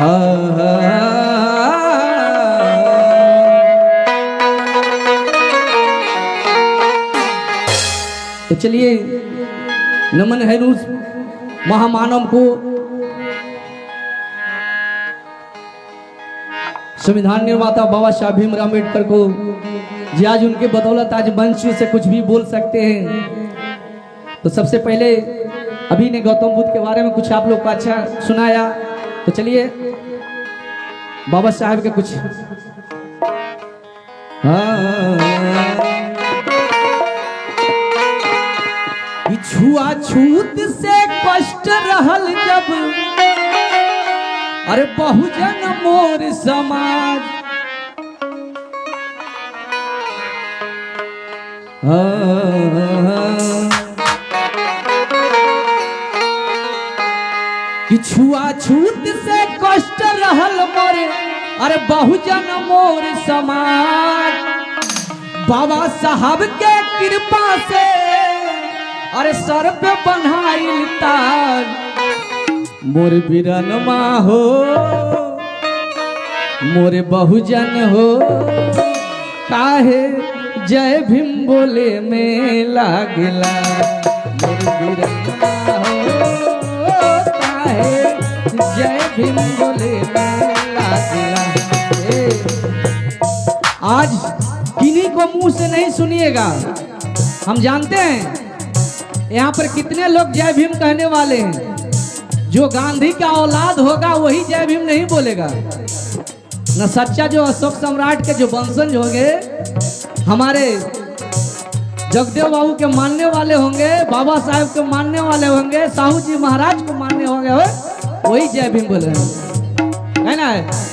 तो चलिए नमन है उस महामानव को, संविधान निर्माता बाबा साहब भीमराव अम्बेडकर को, जी आज उनके बदौलत आज मंच से कुछ भी बोल सकते हैं। तो सबसे पहले अभी ने गौतम बुद्ध के बारे में कुछ आप लोग को अच्छा सुनाया, तो चलिए बाबा साहब के कुछ छूत से कष्ट रहल जब, अरे बहुजन मोर समाज, कि छुआछूत से कष्ट रहल मोरे, अरे बहुजन मोर समाज, बाबा साहब के कृपा से अरे सर पे बनाइल ताज, मोर बीरनमा हो मोरे बहुजन हो, काहे जय भीम बोले में लागला, मोर बीरनमा हो काहे जय भीम बोले में लागला। आज किन्हीं को मुंह से नहीं सुनिएगा, हम जानते हैं यहाँ पर कितने लोग जय भीम कहने वाले हैं। जो गांधी का औलाद होगा वही जय भीम नहीं बोलेगा न। सच्चा जो अशोक सम्राट के जो वंशज होंगे, हमारे जगदेव बाबू के मानने वाले होंगे, बाबा साहेब के मानने वाले होंगे, साहू जी महाराज को मानने होंगे, वही जय भीम बोले है ना।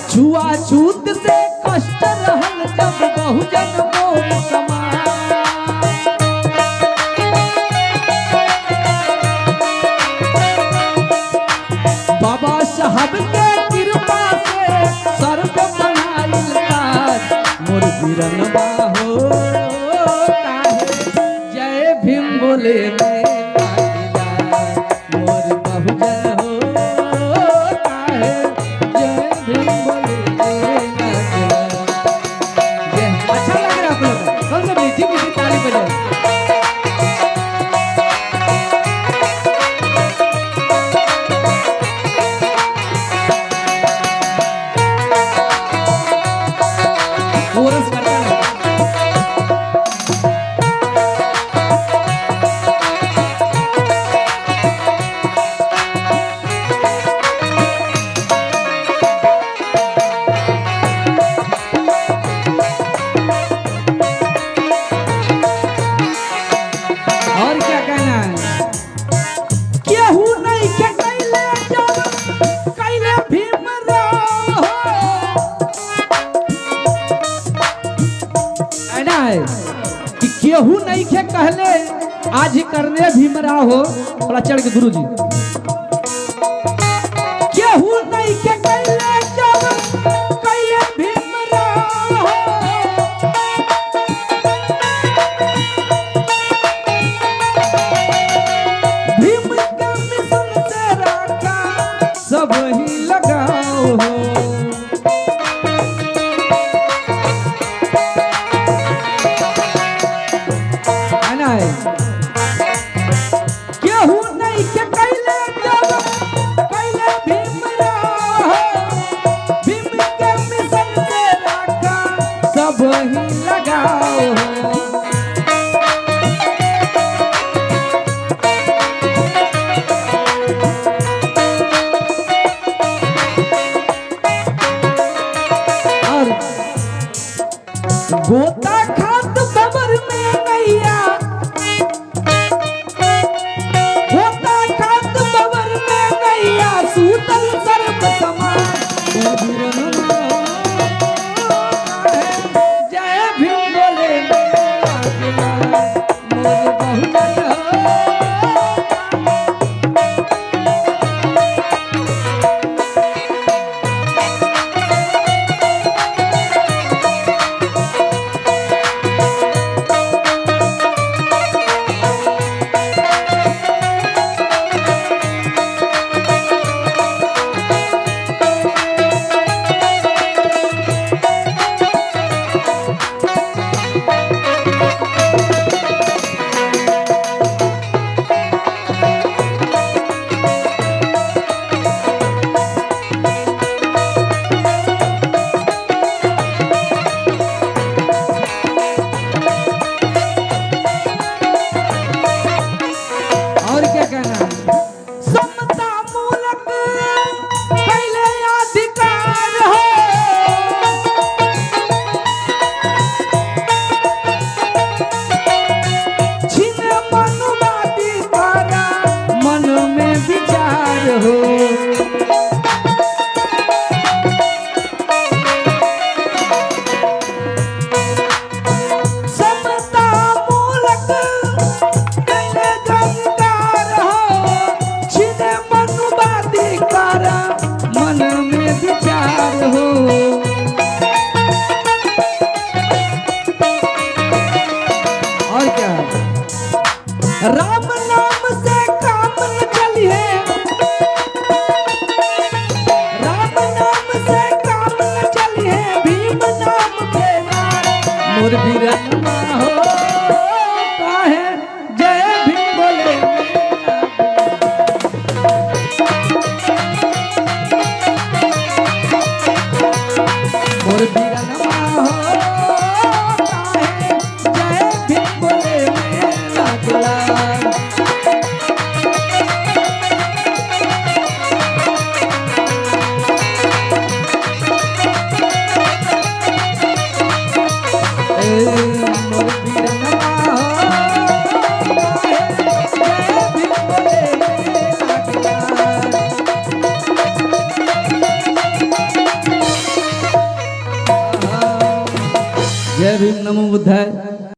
छुआछूत से कष्ट रहल जब बहुजन मोर समाज, बाबा साहब के कृपा से सर पे बनाइल ताज, मोर बीरनमा हो काहे जय भीम बोले में लागला, मोर बहुजन हो काहे जय भीम बोले में लागला। अच्छा लग रहा है आप लोग, कौन सा मीठी मीठी ताली बजाए। कि केहू नहीं के कहले आज ही करने भीमराव हो, थोड़ा चढ़ के गुरु जी, केहू नहीं के कहले जब कहले भीमराव हो, भीम के मिशन से राखा सब ही लगाओ हो। केहू नहीं के कहले जब कहले भीमराव हो, भीम के मिशन से राखा सब ही लगाओ हो। और गोता खात बबर में नैया, सूतल सर्प समान, जय भीम बोले में लागला, मोर बहुजन हो। समता मूलक कैले गंगार हो, छिने मनुवादी कर मन में विचार हो। और क्या राम नाम से काम न चलिए, राम नाम से काम न चलिए, भीम नाम पे मोर बीरनमा हो काहे जय भीम बोले मोर बीरनमा हो काहे जय भीम बोले मेरा दुलार। मोर बीरनमा हो काहे जय भीम बोले मेरा दुलार। जय भीम, नमो बुद्धाय।